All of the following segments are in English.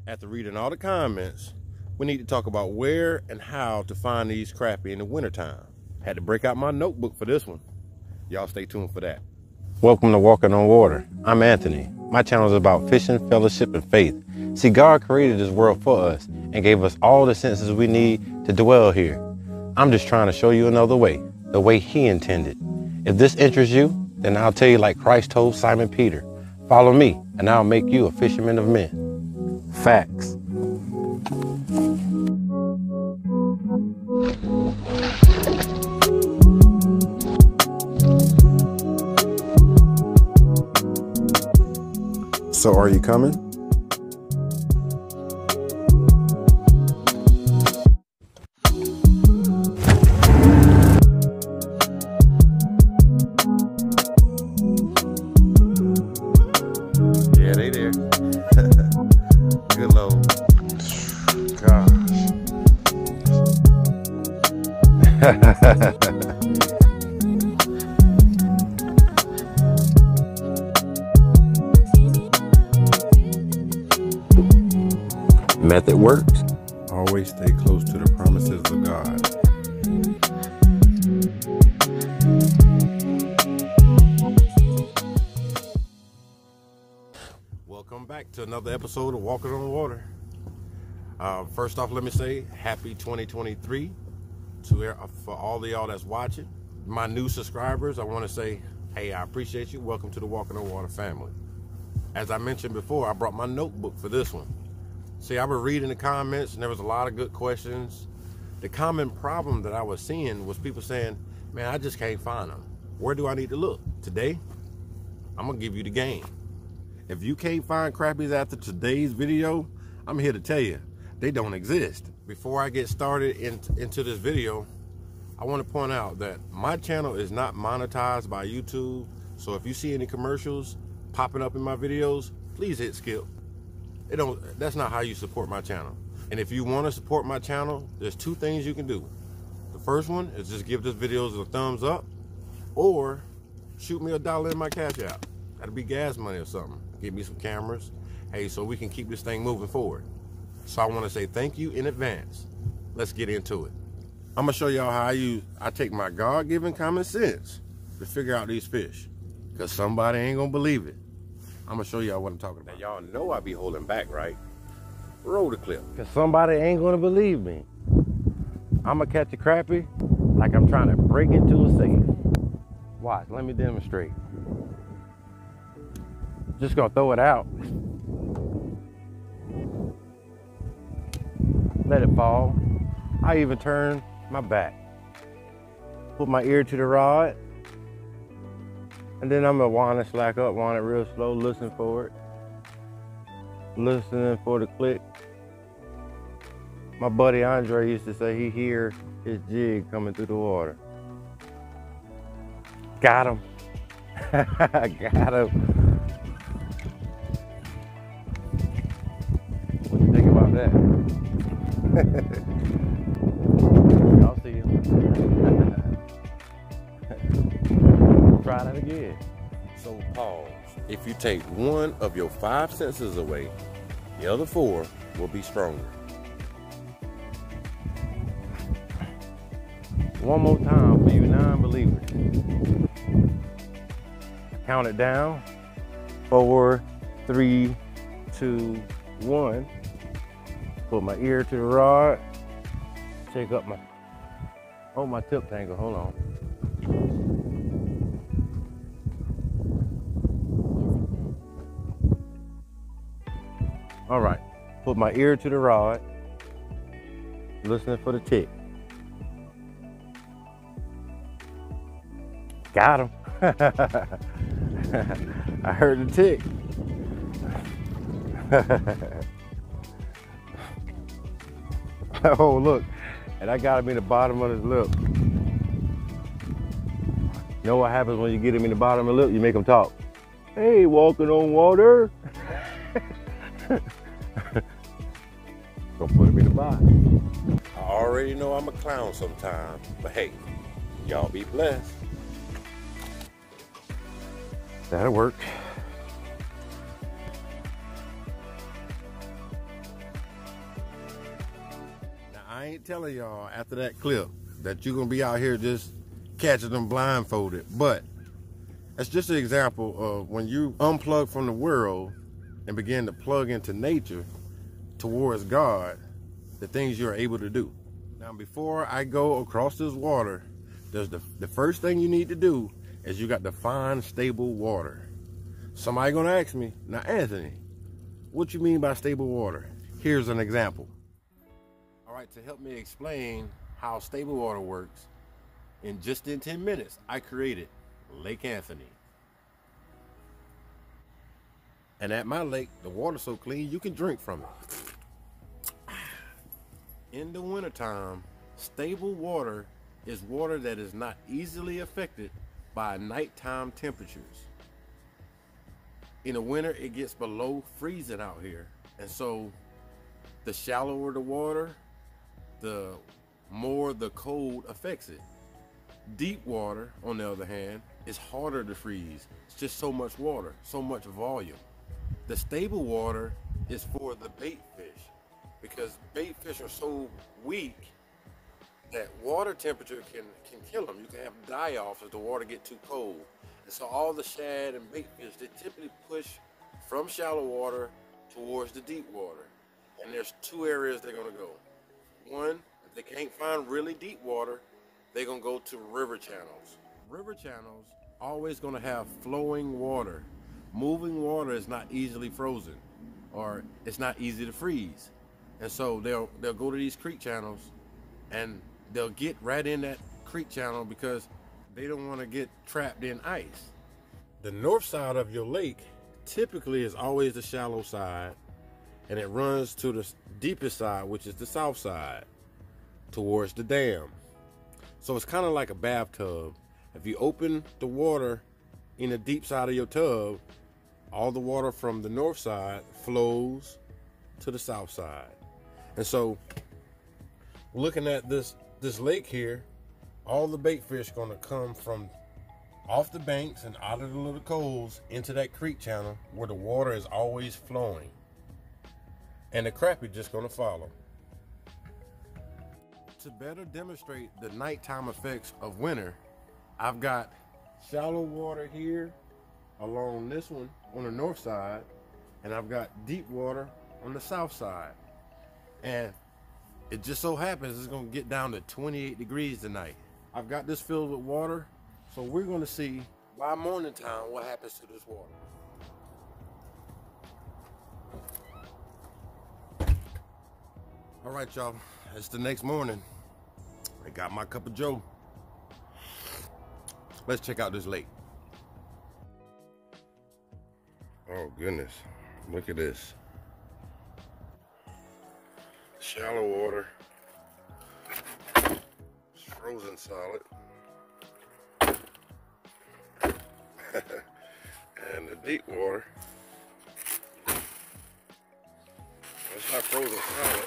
After reading all the comments, we need to talk about where and how to find these crappie in the wintertime. Had to break out my notebook for this one. Y'all stay tuned for that. Welcome to Walking on Water. I'm Anthony. My channel is about fishing, fellowship, and faith. See, God created this world for us and gave us all the senses we need to dwell here. I'm just trying to show you another way, the way He intended. If this interests you, then I'll tell you like Christ told Simon Peter, follow me and I'll make you a fisherman of men. Facts. So are you coming? Yeah, they there. Good load. Gosh. Method works. Always stay close to the promises of God. Welcome back to another episode of Walking on Water. First off, let me say happy 2023 for all of y'all that's watching. My new subscribers, I want to say, hey, I appreciate you. Welcome to the Walking on Water family. As I mentioned before, I brought my notebook for this one. See, I was reading the comments and there was a lot of good questions. The common problem that I was seeing was people saying, man, I just can't find them. Where do I need to look? Today, I'm gonna give you the game. If you can't find crappies after today's video, I'm here to tell you, they don't exist. Before I get started into this video, I want to point out that my channel is not monetized by YouTube. So if you see any commercials popping up in my videos, please hit skip. That's not how you support my channel. And if you want to support my channel, there's two things you can do. The first one is just give this video a thumbs up or shoot me $1 in my Cash App. That'll be gas money or something. Give me some cameras. Hey, so we can keep this thing moving forward. So I want to say thank you in advance. Let's get into it. I'm gonna show y'all how I take my God-given common sense to figure out these fish. Cause somebody ain't gonna believe it. I'm gonna show y'all what I'm talking about. Y'all know I be holding back, right? Roll the clip. Cause somebody ain't gonna believe me. I'm gonna catch a crappie like I'm trying to break into a safe. Watch, let me demonstrate. Just gonna throw it out. Let it fall. I even turn my back. Put my ear to the rod. And then I'm gonna wind it slack up, wind it real slow, listen for it. Listening for the click. My buddy Andre used to say he hear his jig coming through the water. Got him. Got him. What you think about that? Y'all see him. Try that again. So pause. If you take one of your 5 senses away, the other 4 will be stronger. One more time for you non-believers. Count it down. 4, 3, 2, 1. Put my ear to the rod. Shake up my tip tangle. Hold on. All right, put my ear to the rod, listening for the tick. Got him. I heard the tick. Oh, look, and I got him in the bottom of his lip. You know what happens when you get him in the bottom of the lip? You make him talk. Hey, walking on water. Gonna put him in the box. I already know I'm a clown sometimes, but hey, y'all be blessed. That'll work. I ain't telling y'all after that clip that you're gonna be out here just catching them blindfolded, but that's just an example of when you unplug from the world and begin to plug into nature towards God, the things you're able to do. Now, before I go across this water, there's the first thing you need to do is you got to find stable water. Somebody gonna ask me, now Anthony, what you mean by stable water? Here's an example. All right, to help me explain how stable water works, in 10 minutes, I created Lake Anthony. And at my lake, the water's so clean, you can drink from it. In the wintertime, stable water is water that is not easily affected by nighttime temperatures. In the winter, it gets below freezing out here. And so the shallower the water, the more the cold affects it. Deep water, on the other hand, is harder to freeze. It's just so much water, so much volume. The stable water is for the bait fish, because bait fish are so weak that water temperature can kill them. You can have die-off if the water get too cold. And so all the shad and bait fish, they typically push from shallow water towards the deep water. And there's two areas they're gonna go. One, if they can't find really deep water, they're gonna go to river channels. River channels always gonna have flowing water. Moving water is not easily frozen, or it's not easy to freeze. And so they'll go to these creek channels and they'll get right in that creek channel because they don't want to get trapped in ice. The north side of your lake typically is always the shallow side, and it runs to the deepest side, which is the south side, towards the dam. So it's kind of like a bathtub. If you open the water in the deep side of your tub, all the water from the north side flows to the south side. And so looking at this lake here, all the bait fish gonna come from off the banks and out of the little coves into that creek channel where the water is always flowing. And the crappie just gonna follow. To better demonstrate the nighttime effects of winter, I've got shallow water here along this one on the north side, and I've got deep water on the south side. And it just so happens it's gonna get down to 28 degrees tonight. I've got this filled with water, so we're gonna see by morning time what happens to this water. All right, y'all, it's the next morning. I got my cup of joe. Let's check out this lake. Oh goodness, look at this. Shallow water, it's frozen solid. And the deep water, it's not frozen solid.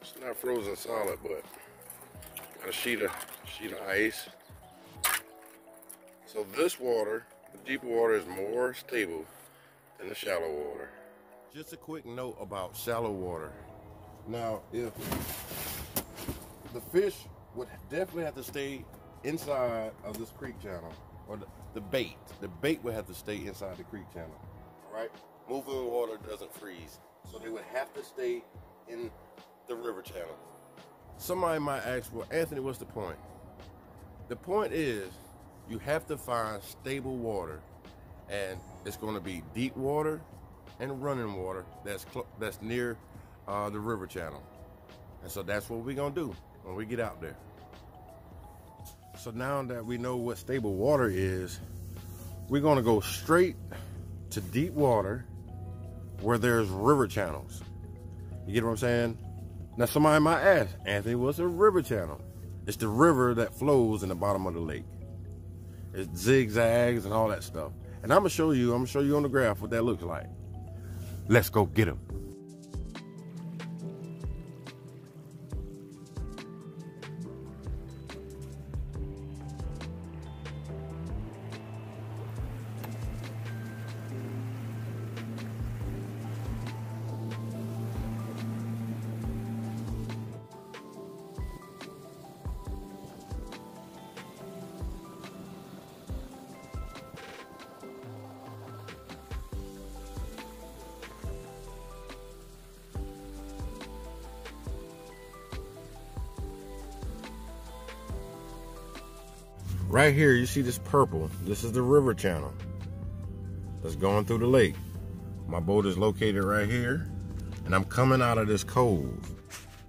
It's not frozen solid, but got a sheet of ice. So this water, the deep water, is more stable than the shallow water. Just a quick note about shallow water. Now, if the fish would definitely have to stay inside of this creek channel, or the bait would have to stay inside the creek channel. All right, moving water doesn't freeze, so they would have to stay in the river channel. Somebody might ask, well, Anthony, what's the point? The point is, you have to find stable water, and it's going to be deep water and running water that's near the river channel. And so that's what we're going to do when we get out there. So now that we know what stable water is, we're going to go straight to deep water where there's river channels. You get what I'm saying? Now somebody might ask, Anthony, what's a river channel? It's the river that flows in the bottom of the lake. It zigzags and all that stuff. And I'm gonna show you on the graph what that looks like. Let's go get them. right here, you see this purple. This is the river channel that's going through the lake. My boat is located right here, and I'm coming out of this cove.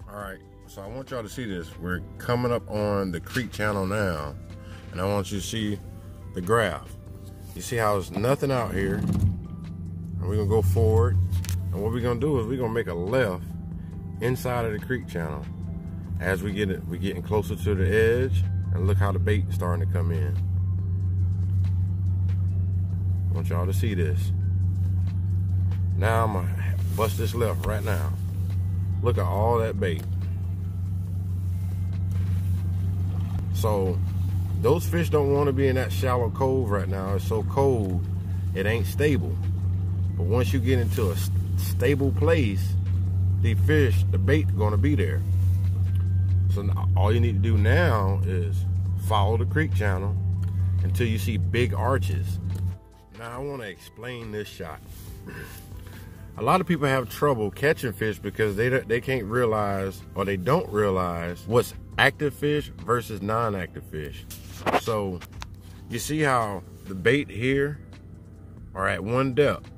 All right, so I want y'all to see this. We're coming up on the creek channel now, and I want you to see the graph. You see how there's nothing out here, and we're gonna go forward, and what we're gonna do is we're gonna make a left inside of the creek channel. As we're getting closer to the edge, and look how the bait is starting to come in. I want y'all to see this. Now I'm gonna bust this left right now. Look at all that bait. So those fish don't want to be in that shallow cove right now. It's so cold, it ain't stable. But once you get into a stable place, the fish, the bait, gonna be there. So all you need to do now is follow the creek channel until you see big arches. Now I want to explain this shot. A lot of people have trouble catching fish because they can't realize, or they don't realize, what's active fish versus non-active fish. So you see how the bait here are at one depth,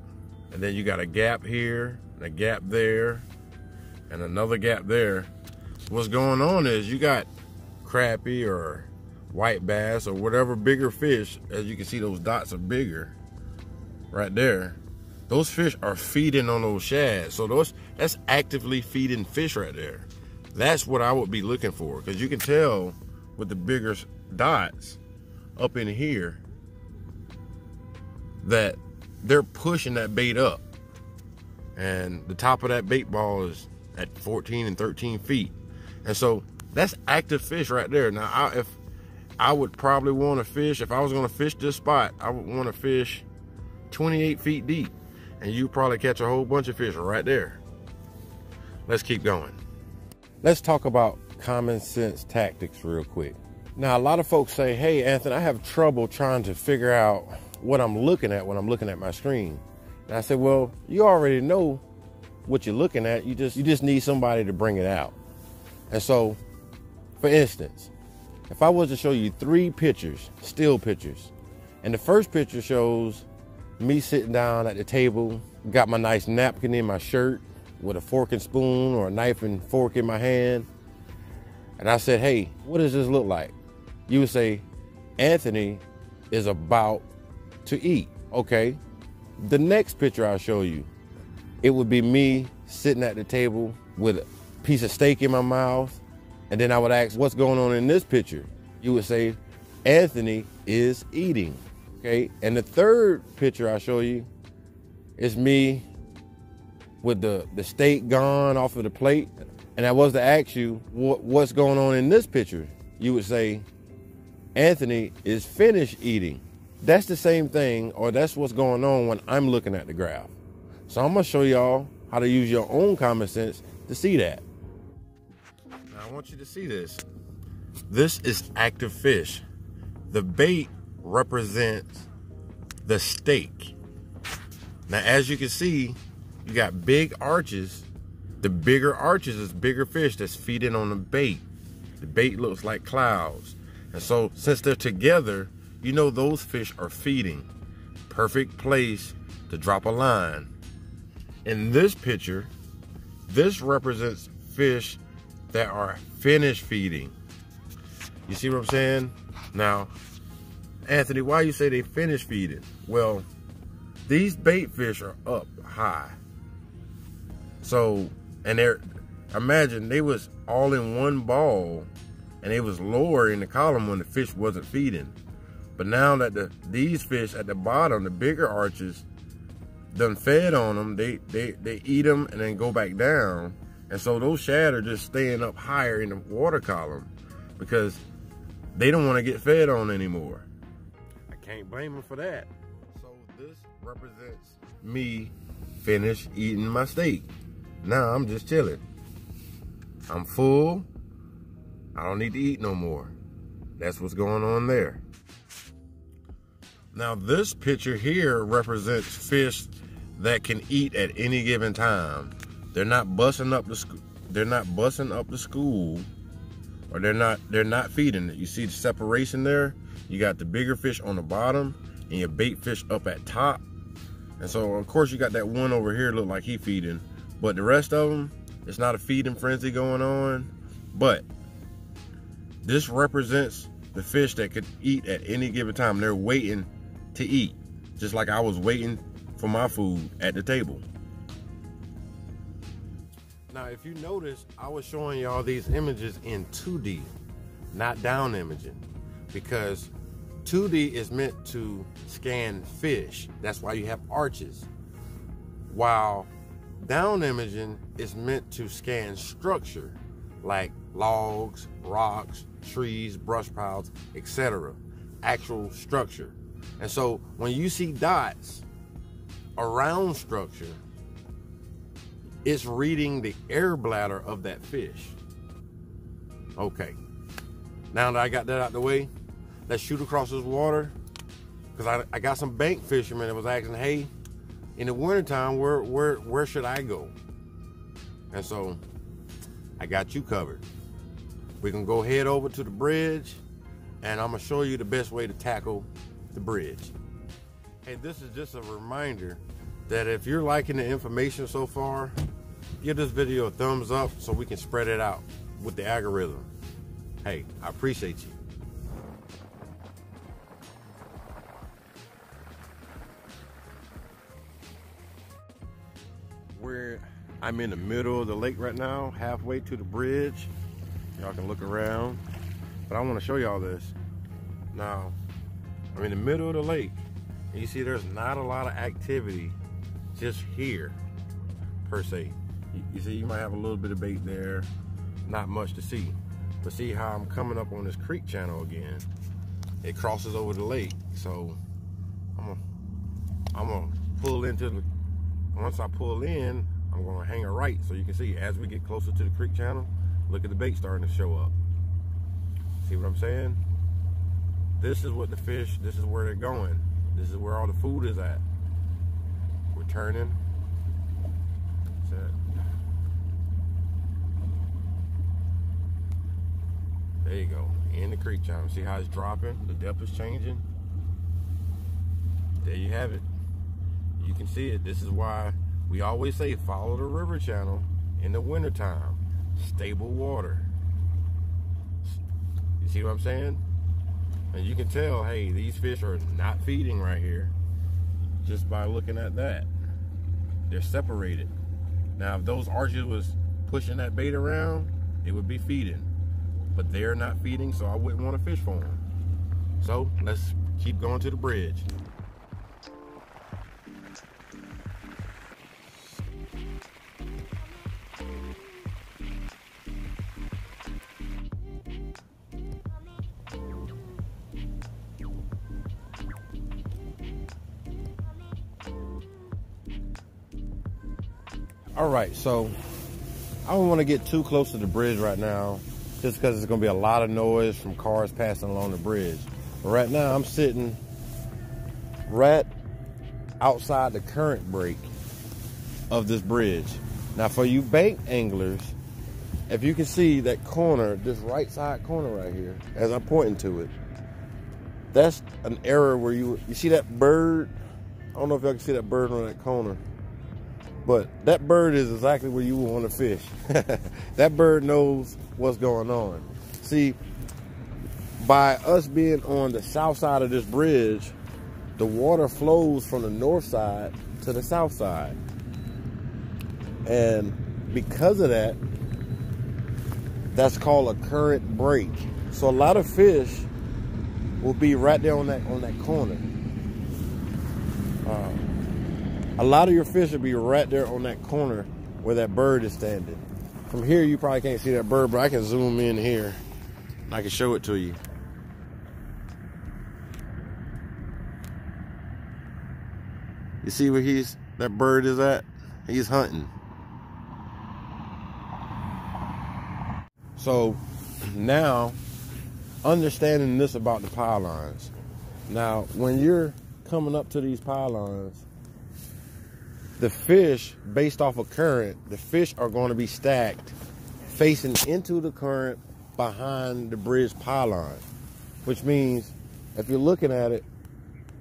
and then you got a gap here, and a gap there, and another gap there. What's going on is you got crappie or white bass or whatever bigger fish. As you can see, those dots are bigger right there. Those fish are feeding on those shads. So that's actively feeding fish right there. That's what I would be looking for, because you can tell with the bigger dots up in here that they're pushing that bait up, and the top of that bait ball is at 14 and 13 feet. And so that's active fish right there. Now, if I would probably want to fish, if I was going to fish this spot, I would want to fish 28 feet deep, and you probably catch a whole bunch of fish right there. Let's keep going. Let's talk about common sense tactics real quick. Now, a lot of folks say, hey, Anthony, I have trouble trying to figure out what I'm looking at when I'm looking at my screen. And I said, well, you already know what you're looking at. You just need somebody to bring it out. And so, for instance, if I was to show you 3 pictures, still pictures, and the first picture shows me sitting down at the table, got my nice napkin in my shirt with a fork and spoon or a knife and fork in my hand, and I said, hey, what does this look like? You would say, Anthony is about to eat. Okay. The next picture I'll show you, it would be me sitting at the table with a piece of steak in my mouth, and then I would ask, what's going on in this picture? You would say, Anthony is eating. Okay. And the third picture I show you is me with the steak gone off of the plate, and I was to ask you what's going on in this picture, you would say, Anthony is finished eating. That's the same thing, or that's what's going on when I'm looking at the graph. So I'm gonna show y'all how to use your own common sense to see that. Now I want you to see this. This is active fish. The bait represents the steak. Now, as you can see, you got big arches. The bigger arches is bigger fish that's feeding on the bait. The bait looks like clouds. And so since they're together, you know those fish are feeding. Perfect place to drop a line. In this picture, this represents fish that are finished feeding. You see what I'm saying? Now, Anthony, why you say they finished feeding? Well, these bait fish are up high. So, and imagine they was all in one ball, and they was lower in the column when the fish wasn't feeding. But now that these fish at the bottom, the bigger arches, done fed on them, they eat them and then go back down. And so those shad are just staying up higher in the water column because they don't want to get fed on anymore. I can't blame them for that. So this represents me finished eating my steak. Now I'm just chilling. I'm full. I don't need to eat no more. That's what's going on there. Now this picture here represents fish that can eat at any given time. They're not busting up the school. They're not busting up the school, or they're not feeding it. You see the separation there? You got the bigger fish on the bottom and your bait fish up at top. And so of course you got that one over here look like he feeding, but the rest of them, it's not a feeding frenzy going on. But this represents the fish that could eat at any given time. They're waiting to eat, just like I was waiting for my food at the table. Now, if you notice, I was showing y'all these images in 2D, not down imaging, because 2D is meant to scan fish. That's why you have arches. While down imaging is meant to scan structure, like logs, rocks, trees, brush piles, etc. Actual structure. And so when you see dots around structure, it's reading the air bladder of that fish. Okay, now that I got that out the way, let's shoot across this water, because I got some bank fishermen that was asking, hey, in the wintertime, where should I go? And so I got you covered. We can go head over to the bridge, and I'm gonna show you the best way to tackle the bridge. Hey, this is just a reminder that if you're liking the information so far, give this video a thumbs up so we can spread it out with the algorithm. Hey, I appreciate you. I'm in the middle of the lake right now, halfway to the bridge. Y'all can look around, but I want to show y'all this. Now, I'm in the middle of the lake, and you see there's not a lot of activity just here, per se. You see, you might have a little bit of bait there, not much to see. But see how I'm coming up on this creek channel again. It crosses over the lake, so I'm gonna pull into the, once I pull in, I'm gonna hang a right so you can see as we get closer to the creek channel, look at the bait starting to show up. See what I'm saying? This is what the fish, this is where they're going. This is where all the food is at. We're turning. There you go, in the creek channel. See how it's dropping? The depth is changing. There you have it. You can see it. This is why we always say follow the river channel in the wintertime. Stable water. You see what I'm saying? And you can tell, hey, these fish are not feeding right here just by looking at that. They're separated. Now, if those arches was pushing that bait around, it would be feeding. But they're not feeding, so I wouldn't want to fish for them. So let's keep going to the bridge. All right, so I don't want to get too close to the bridge right now, just because there's going to be a lot of noise from cars passing along the bridge. But right now, I'm sitting right outside the current break of this bridge. Now, for you bank anglers, if you can see that corner, this right side corner right here, as I'm pointing to it, that's an area where you see that bird? I don't know if y'all can see that bird on that corner. But that bird is exactly where you want to fish. That bird knows what's going on. See, by us being on the south side of this bridge, the water flows from the north side to the south side. And because of that, that's called a current break. So a lot of fish will be right there on that corner. A lot of your fish will be right there on that corner where that bird is standing. From here, you probably can't see that bird, but I can zoom in here and I can show it to you. You see where that bird is at? He's hunting. So now, understanding this about the pylons. Now, when you're coming up to these pylons, the fish, based off of current, the fish are going to be stacked facing into the current behind the bridge pylon, which means if you're looking at it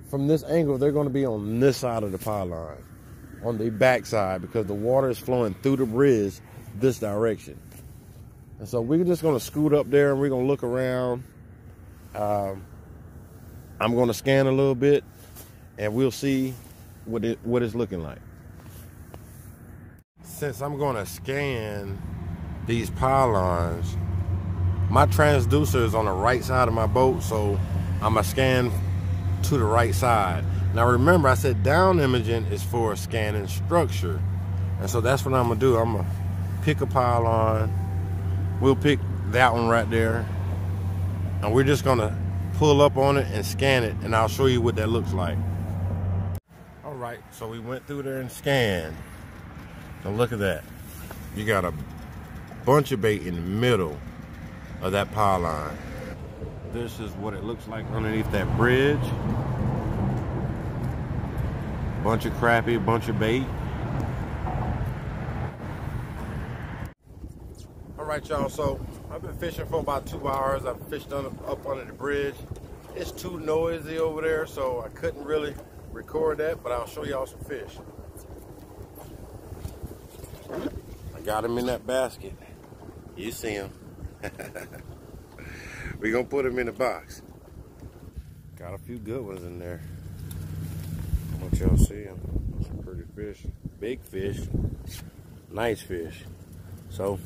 from this angle, they're going to be on this side of the pylon, on the back side, because the water is flowing through the bridge this direction. And so we're just going to scoot up there and we're going to look around. I'm going to scan a little bit and we'll see what it's looking like. Since I'm going to scan these pylons, my transducer is on the right side of my boat, so I'm going to scan to the right side. Now remember, I said down imaging is for scanning structure. And so that's what I'm going to do. I'm going to pick a pylon. We'll pick that one right there. And we're just going to pull up on it and scan it, and I'll show you what that looks like. All right, so we went through there and scanned. Now look at that. You got a bunch of bait in the middle of that pylon. This is what it looks like underneath that bridge. Bunch of crappie, bunch of bait. All right, y'all, so I've been fishing for about 2 hours. I've fished up under the bridge. It's too noisy over there, so I couldn't really record that, but I'll show y'all some fish. I got him in that basket. You see him. We're gonna put him in the box. Got a few good ones in there. I want y'all to see them. Some pretty fish. Big fish. Nice fish. So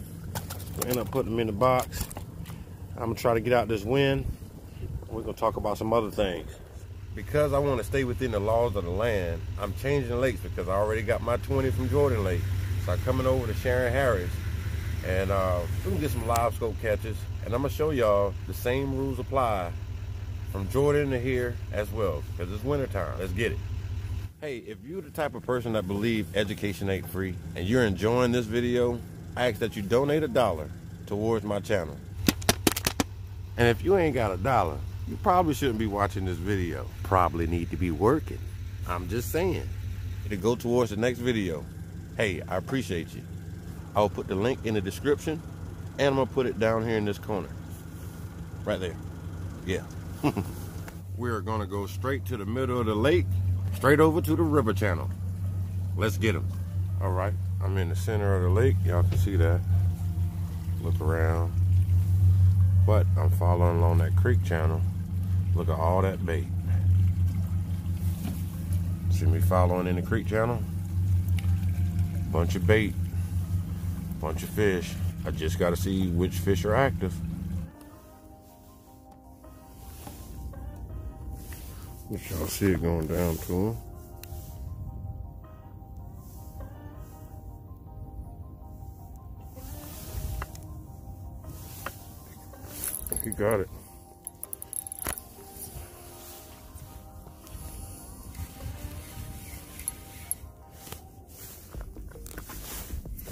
we'll end up putting them in the box. I'm gonna try to get out this wind. We're gonna talk about some other things. Because I want to stay within the laws of the land, I'm changing lakes because I already got my 20 from Jordan Lake. So I'm coming over to Sharon Harris, and we're gonna get some Livescope catches, and I'm gonna show y'all the same rules apply from Jordan to here as well, because it's winter time. Let's get it. Hey, if you're the type of person that believes education ain't free and you're enjoying this video, I ask that you donate $1 towards my channel. And if you ain't got $1, you probably shouldn't be watching this video. Probably need to be working. I'm just saying. It'll go towards the next video. Hey, I appreciate you. I'll put the link in the description, and I'm gonna put it down here in this corner. Right there. Yeah. We're gonna go straight to the middle of the lake, straight over to the river channel. Let's get them. All right, I'm in the center of the lake. Y'all can see that. Look around. But I'm following along that creek channel. Look at all that bait. See me following in the creek channel? Bunch of bait, bunch of fish. I just got to see which fish are active. Y'all see it going down to him. He got it.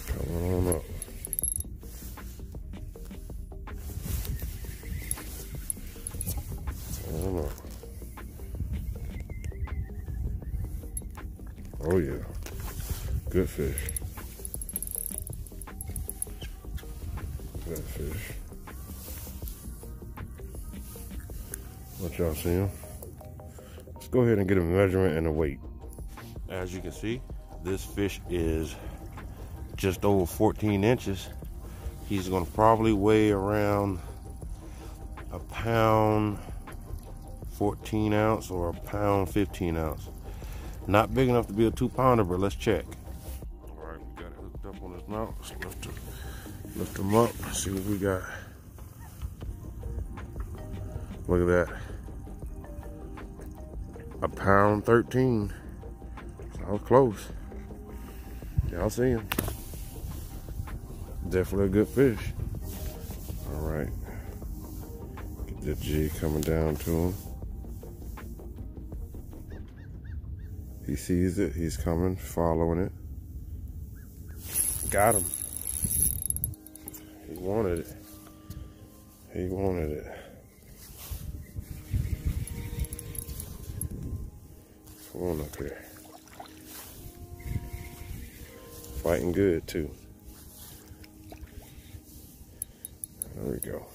Coming on up. Coming on up. Oh yeah, good fish. Good fish. Let y'all see him. Let's go ahead and get a measurement and a weight. As you can see, this fish is just over 14 inches. He's gonna probably weigh around a pound 14 ounce or a pound 15 ounce. Not big enough to be a 2-pounder, but let's check. All right, we got it hooked up on his mouth. Let's lift him up, see what we got. Look at that. A pound 13. Sounds close. Y'all see him. Definitely a good fish. All right. Get that jig coming down to him. He sees it. He's coming, following it. Got him. He wanted it. He wanted it. Come on up here. Fighting good too. There we go.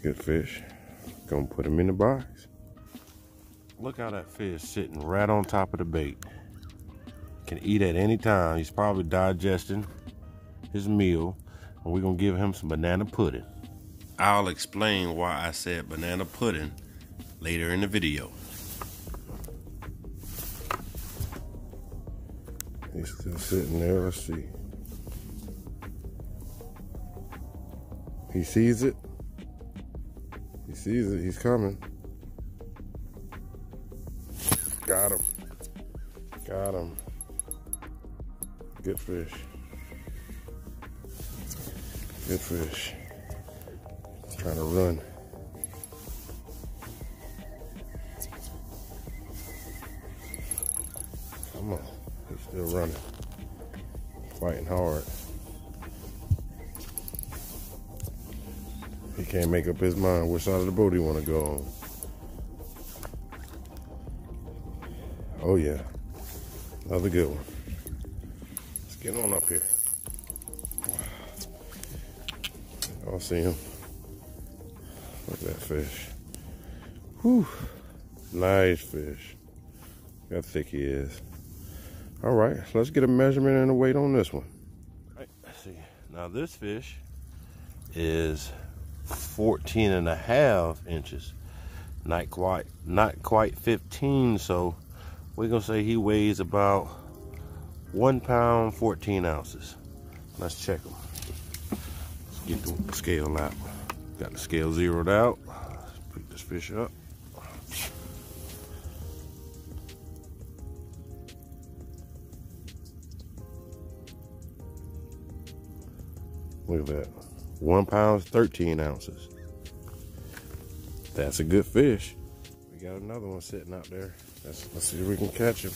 Good fish. Gonna put him in the box. Look how that fish sitting right on top of the bait. Can eat at any time. He's probably digesting his meal. And we're gonna give him some banana pudding. I'll explain why I said banana pudding later in the video. He's still sitting there. Let's see. He sees it. He sees it. He's coming. Got him. Got him. Good fish. Good fish. Trying to run. Come on. He's still running. Fighting hard. He can't make up his mind which side of the boat he want to go on. Oh yeah. Another good one. Let's get on up here. I'll see him. Look at that fish. Whew. Nice fish. Look how thick he is. All right, so let's get a measurement and a weight on this one. All right, let's see. Now this fish is 14.5 inches. Not quite 15, so we're gonna say he weighs about 1 pound, 14 ounces. Let's check him. Let's get the scale out. Got the scale zeroed out. Let's pick this fish up. Look at that. 1 pound, 13 ounces. That's a good fish. We got another one sitting out there. Let's see if we can catch him.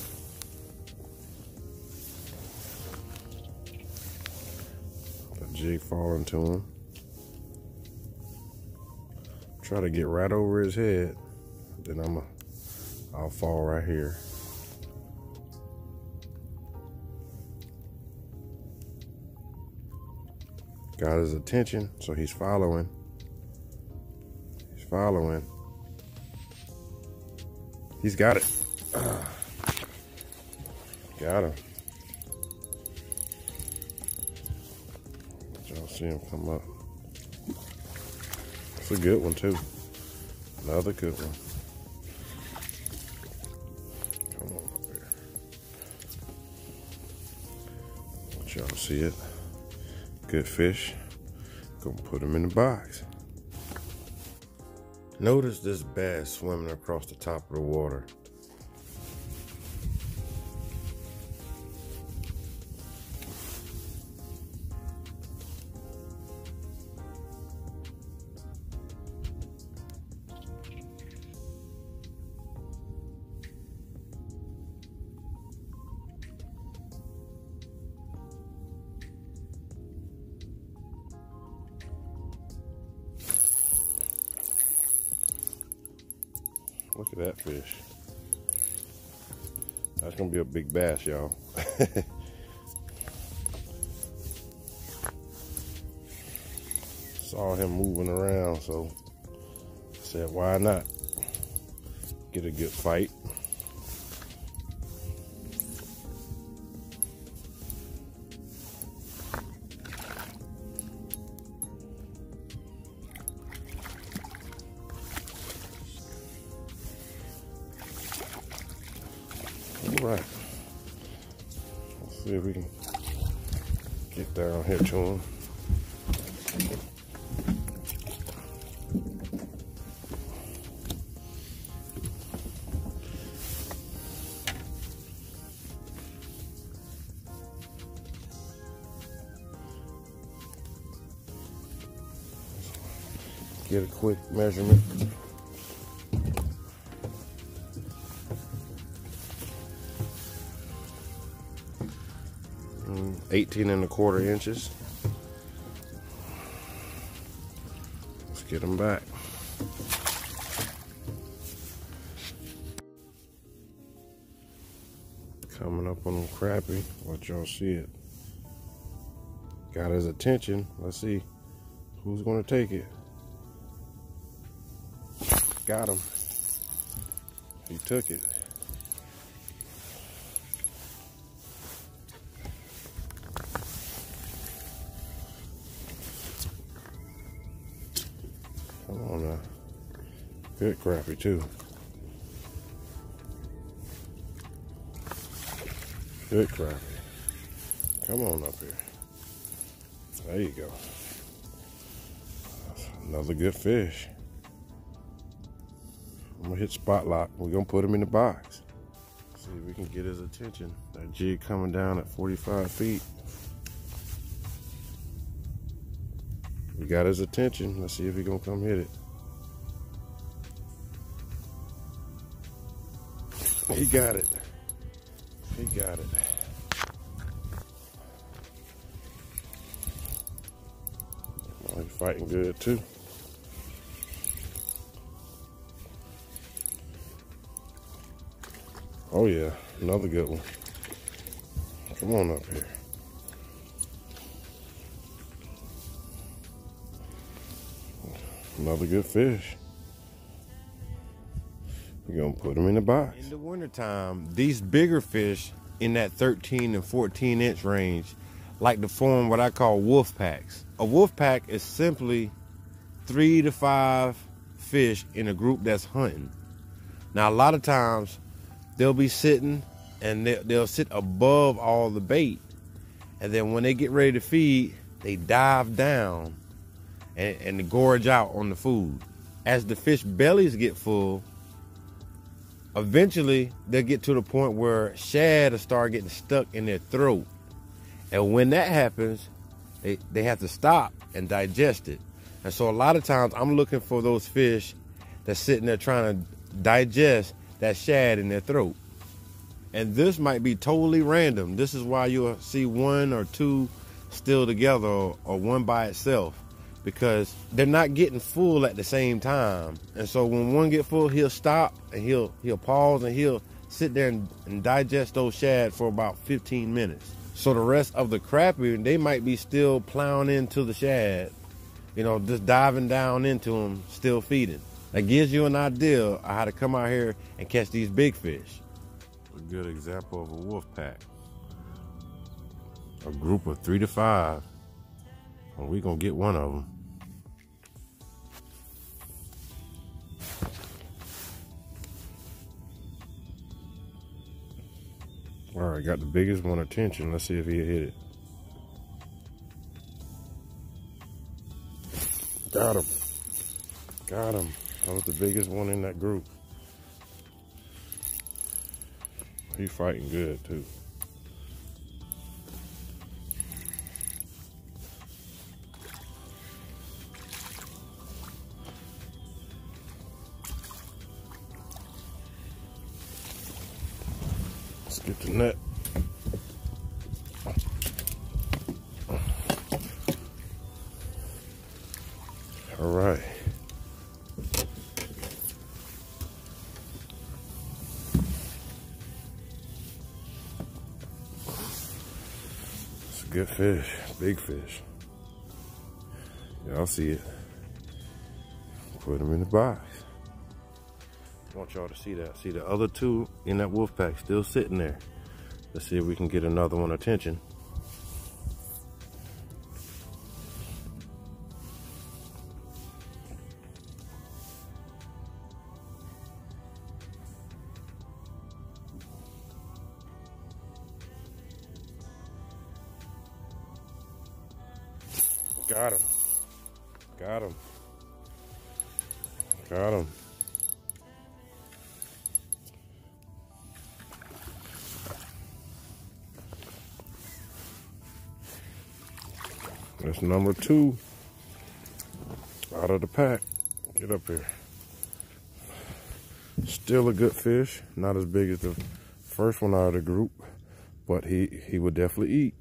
The jig falling to him. Try to get right over his head. Then I'll fall right here. Got his attention, so he's following. He's following. He's got it. Got him. Y'all see him come up. It's a good one too. Another good one. Come on up here. Let y'all see it. Good fish. Gonna put him in the box. Notice this bass swimming across the top of the water. Look at that fish. That's gonna be a big bass, y'all. Saw him moving around, so I said, why not get a good fight? All right, let's see if we can get down here to him. Get a quick measurement. 18.25 inches. Let's get them back. Coming up on them crappie. Let y'all see it. Got his attention. Let's see who's gonna take it. Got him. He took it. Come on now. Good crappie too. Good crappie. Come on up here. There you go. That's another good fish. I'm gonna hit spot lock. We're gonna put him in the box. See if we can get his attention. That jig coming down at 45 feet. We got his attention. Let's see if he's gonna come hit it. He got it. He got it. Oh, he's fighting good too. Oh yeah, another good one. Come on up here. Another good fish. We're gonna put them in the box. In the wintertime, these bigger fish in that 13 and 14 inch range like to form what I call wolf packs. A wolf pack is simply 3 to 5 fish in a group that's hunting. Now a lot of times they'll be sitting and they'll sit above all the bait, and then when they get ready to feed, they dive down and gorge out on the food. As the fish bellies get full, eventually they'll get to the point where shad will start getting stuck in their throat. And when that happens, they have to stop and digest it. And so a lot of times I'm looking for those fish that's sitting there trying to digest that shad in their throat. And this might be totally random. This is why you'll see 1 or 2 still together, or one by itself, because they're not getting full at the same time. And so when one get full, he'll stop and he'll pause and he'll sit there and digest those shad for about 15 minutes. So the rest of the crappie, they might be still plowing into the shad, you know, just diving down into them, still feeding. That gives you an idea of how to come out here and catch these big fish. A good example of a wolf pack. A group of 3 to 5. Well, we're gonna get one of them. All right, got the biggest one attention. Let's see if he'll hit it. Got him. Got him. That was the biggest one in that group. He's fighting good too. Let's get the net. All right. It's a good fish, big fish. Y'all see it. Put them in the box. I want y'all to see that. See the other 2 in that wolf pack still sitting there. Let's see if we can get another one attention. Got him. Got him. Got him. That's number 2 out of the pack. Get up here. Still a good fish. Not as big as the first one out of the group, but he would definitely eat.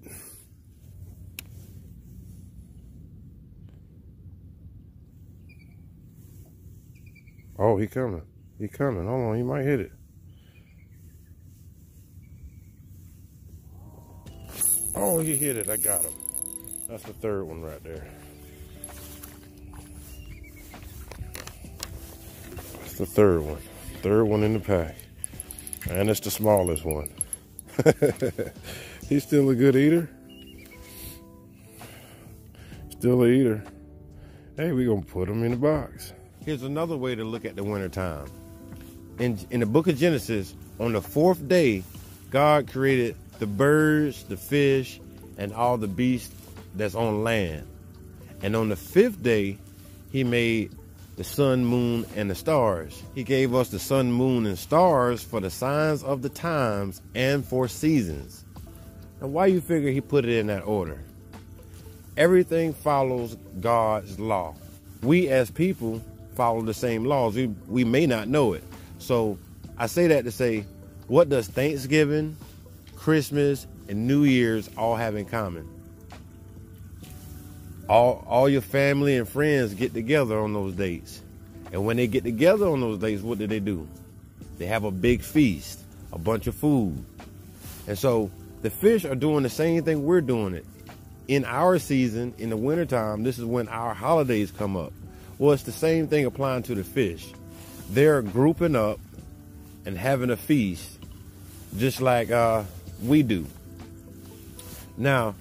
Oh, he coming. He coming. Hold on, he might hit it. Oh, he hit it. I got him. That's the 3rd one right there. It's the third one. Third one in the pack. And it's the smallest one. He's still a good eater. Still a eater. Hey, we're going to put him in the box. Here's another way to look at the wintertime. In the book of Genesis, on the 4th day, God created the birds, the fish, and all the beasts that's on land. And on the 5th day, he made the sun, moon, and the stars. He gave us the sun, moon, and stars for the signs of the times and for seasons. Now, why you figure he put it in that order? Everything follows God's law. We as people follow the same laws. We may not know it. So I say that to say, what does Thanksgiving, Christmas, and New Year's all have in common? All your family and friends get together on those dates. And when they get together on those dates, what do? They have a big feast, a bunch of food. And so the fish are doing the same thing we're doing it. In our season, in the wintertime, this is when our holidays come up. Well, it's the same thing applying to the fish. They're grouping up and having a feast just like we do. Now,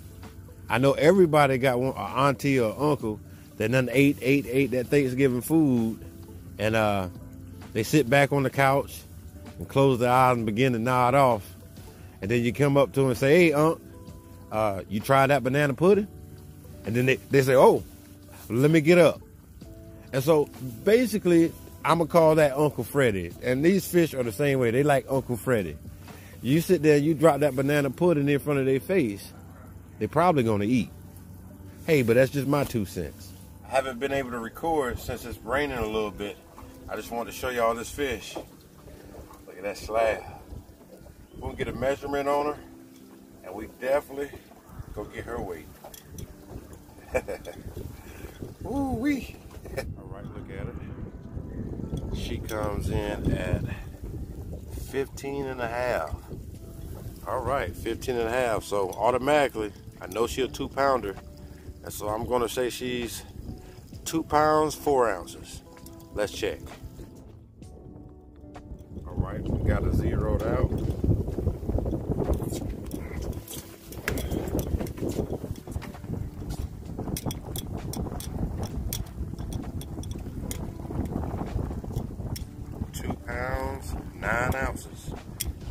I know everybody got one auntie or uncle that done ate that Thanksgiving food, and they sit back on the couch and close their eyes and begin to nod off. And then you come up to them and say, "Hey, Unc, you tried that banana pudding?" And then they say, "Oh, let me get up." And so basically, I'm going to call that Uncle Freddy. And these fish are the same way. They like Uncle Freddy. You sit there, you drop that banana pudding in front of their face, they're probably going to eat. Hey, but that's just my 2 cents. I haven't been able to record since it's raining a little bit. I just wanted to show y'all this fish. Look at that slab. We're going to get a measurement on her, and we definitely go get her weight. Ooh-wee. All right, look at it. She comes in at 15 and a half. All right, 15 and a half. So automatically, I know she's a 2-pounder. And so I'm gonna say she's 2 pounds, 4 ounces. Let's check. All right, we got it zeroed out. Pounds, 9 ounces.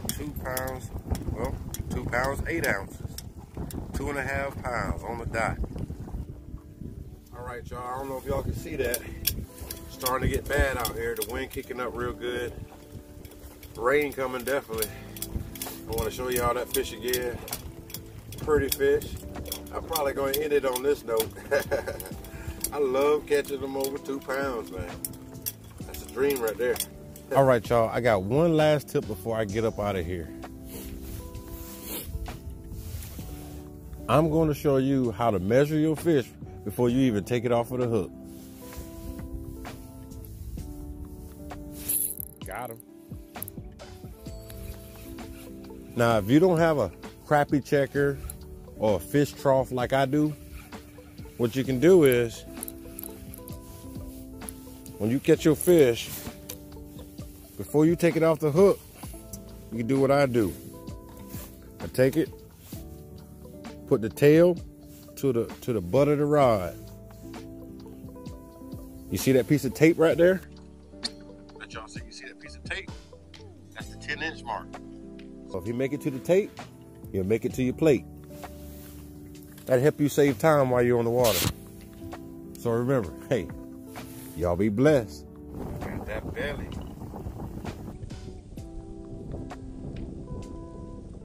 2 pounds, well, 2 pounds, 8 ounces. 2.5 pounds on the dot. All right, y'all, I don't know if y'all can see that. It's starting to get bad out here. The wind kicking up real good. Rain coming definitely. I want to show y'all that fish again. Pretty fish. I'm probably going to end it on this note. I love catching them over 2 pounds, man. That's a dream right there. All right, y'all, I got one last tip before I get up out of here. I'm going to show you how to measure your fish before you even take it off of the hook. Got him. Now, if you don't have a crappie checker or a fish trough like I do, what you can do is, when you catch your fish, before you take it off the hook, you can do what I do. I take it, put the tail to the butt of the rod. You see that piece of tape right there? Let y'all see. You see that piece of tape? That's the 10-inch mark. So if you make it to the tape, you'll make it to your plate. That'll help you save time while you're on the water. So remember, hey, y'all be blessed. Got that belly.